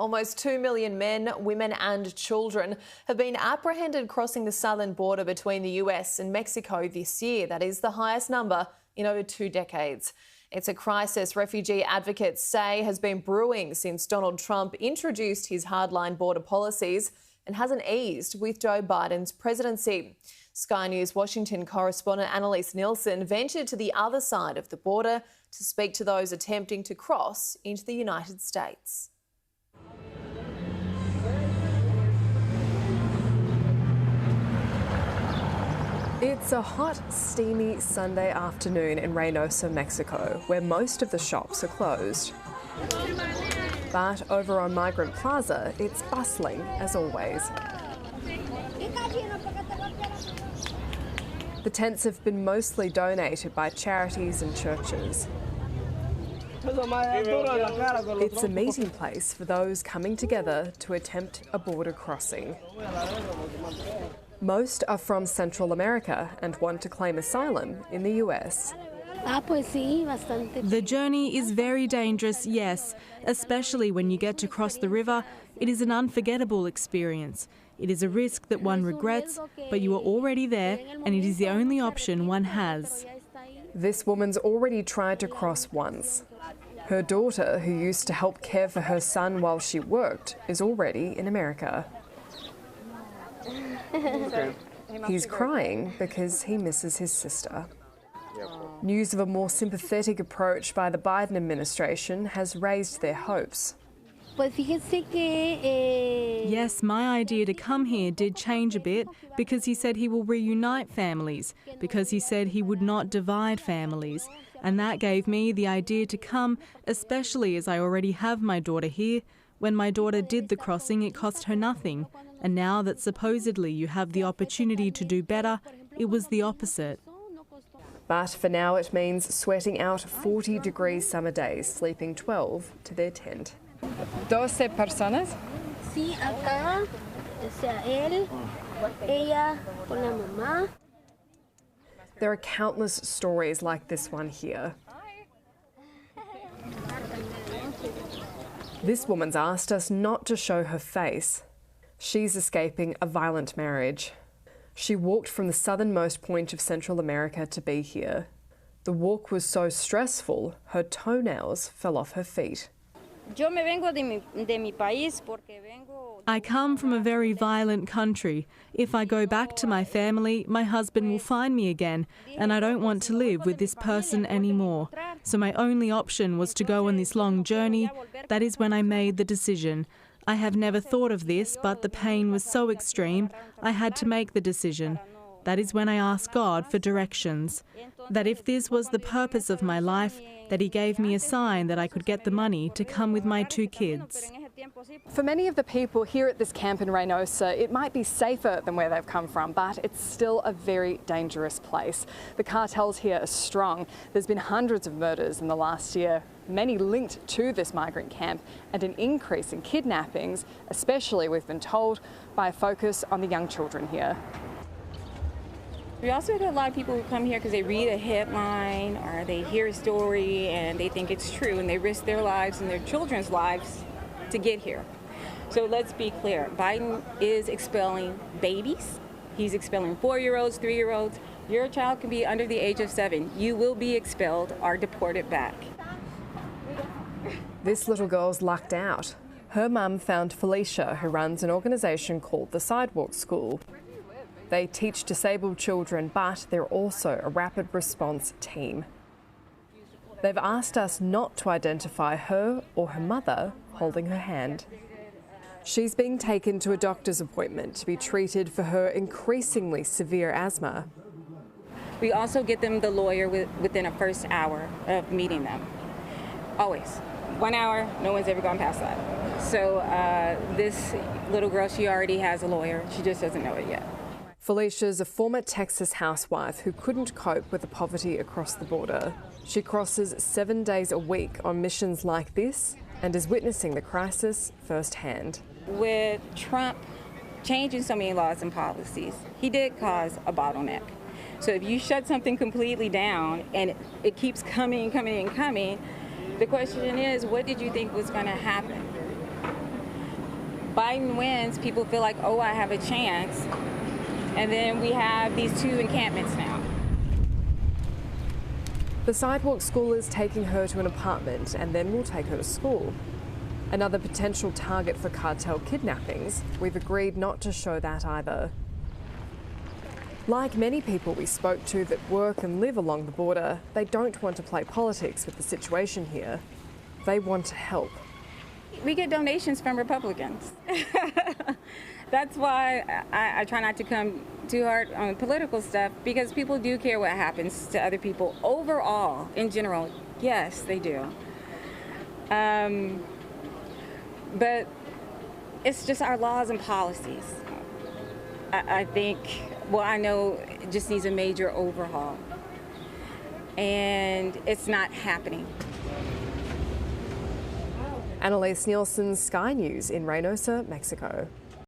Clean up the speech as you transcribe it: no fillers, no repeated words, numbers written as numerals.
Almost 2 million men, women and children have been apprehended crossing the southern border between the US and Mexico this year. That is the highest number in over 2 decades. It's a crisis refugee advocates say has been brewing since Donald Trump introduced his hardline border policies and hasn't eased with Joe Biden's presidency. Sky News Washington correspondent Annalise Nielsen ventured to the other side of the border to speak to those attempting to cross into the United States. It's a hot, steamy Sunday afternoon in Reynosa, Mexico, where most of the shops are closed. But over on Migrant Plaza, it's bustling as always. The tents have been mostly donated by charities and churches. It's a meeting place for those coming together to attempt a border crossing. Most are from Central America and want to claim asylum in the US. The journey is very dangerous, yes, especially when you get to cross the river. It is an unforgettable experience. It is a risk that one regrets, but you are already there and it is the only option one has. This woman's already tried to cross once. Her daughter, who used to help care for her son while she worked, is already in America. He's crying because he misses his sister. News of a more sympathetic approach by the Biden administration has raised their hopes. Yes, my idea to come here did change a bit because he said he will reunite families, because he said he would not divide families. And that gave me the idea to come, especially as I already have my daughter here. When my daughter did the crossing, it cost her nothing. And now that supposedly you have the opportunity to do better, it was the opposite. But for now it means sweating out 40-degree summer days, sleeping 12 to their tent. 12 personas? Sí, acá, o sea, él, ella, con la mamá. There are countless stories like this one here. This woman's asked us not to show her face. She's escaping a violent marriage. She walked from the southernmost point of Central America to be here. The walk was so stressful, her toenails fell off her feet. I come from a very violent country. If I go back to my family, my husband will find me again, and I don't want to live with this person anymore. So my only option was to go on this long journey. That is when I made the decision. I have never thought of this, but the pain was so extreme, I had to make the decision. That is when I asked God for directions. That if this was the purpose of my life, that He gave me a sign that I could get the money to come with my 2 kids. For many of the people here at this camp in Reynosa, it might be safer than where they've come from, but it's still a very dangerous place. The cartels here are strong. There's been hundreds of murders in the last year, many linked to this migrant camp, and an increase in kidnappings, especially, we've been told, by a focus on the young children here. We also get a lot of people who come here because they read a headline or they hear a story and they think it's true and they risk their lives and their children's lives to get here. So let's be clear, Biden is expelling babies. He's expelling 4-year-olds, 3-year-olds. Your child can be under the age of 7. You will be expelled or deported back. This little girl's lucked out. Her mum found Felicia, who runs an organisation called the Sidewalk School. They teach disabled children, but they're also a rapid response team. They've asked us not to identify her or her mother holding her hand. She's being taken to a doctor's appointment to be treated for her increasingly severe asthma. We also get them the lawyer within a first hour of meeting them. Always. 1 hour, no one's ever gone past that. So this little girl, she already has a lawyer. She just doesn't know it yet. Felicia's a former Texas housewife who couldn't cope with the poverty across the border. She crosses 7 days a week on missions like this and is witnessing the crisis firsthand. With Trump changing so many laws and policies, he did cause a bottleneck. So if you shut something completely down and it keeps coming and coming and coming, the question is, what did you think was going to happen? Biden wins, people feel like, oh, I have a chance. And then we have these 2 encampments now. The sidewalk school is taking her to an apartment and then will take her to school. Another potential target for cartel kidnappings, we've agreed not to show that either. Like many people we spoke to that work and live along the border, they don't want to play politics with the situation here. They want to help. We get donations from Republicans. That's why I try not to come too hard on political stuff, because people do care what happens to other people overall, in general. Yes, they do. But it's just our laws and policies. I think, well, I know it just needs a major overhaul. And it's not happening. Annalise Nielsen, Sky News in Reynosa, Mexico.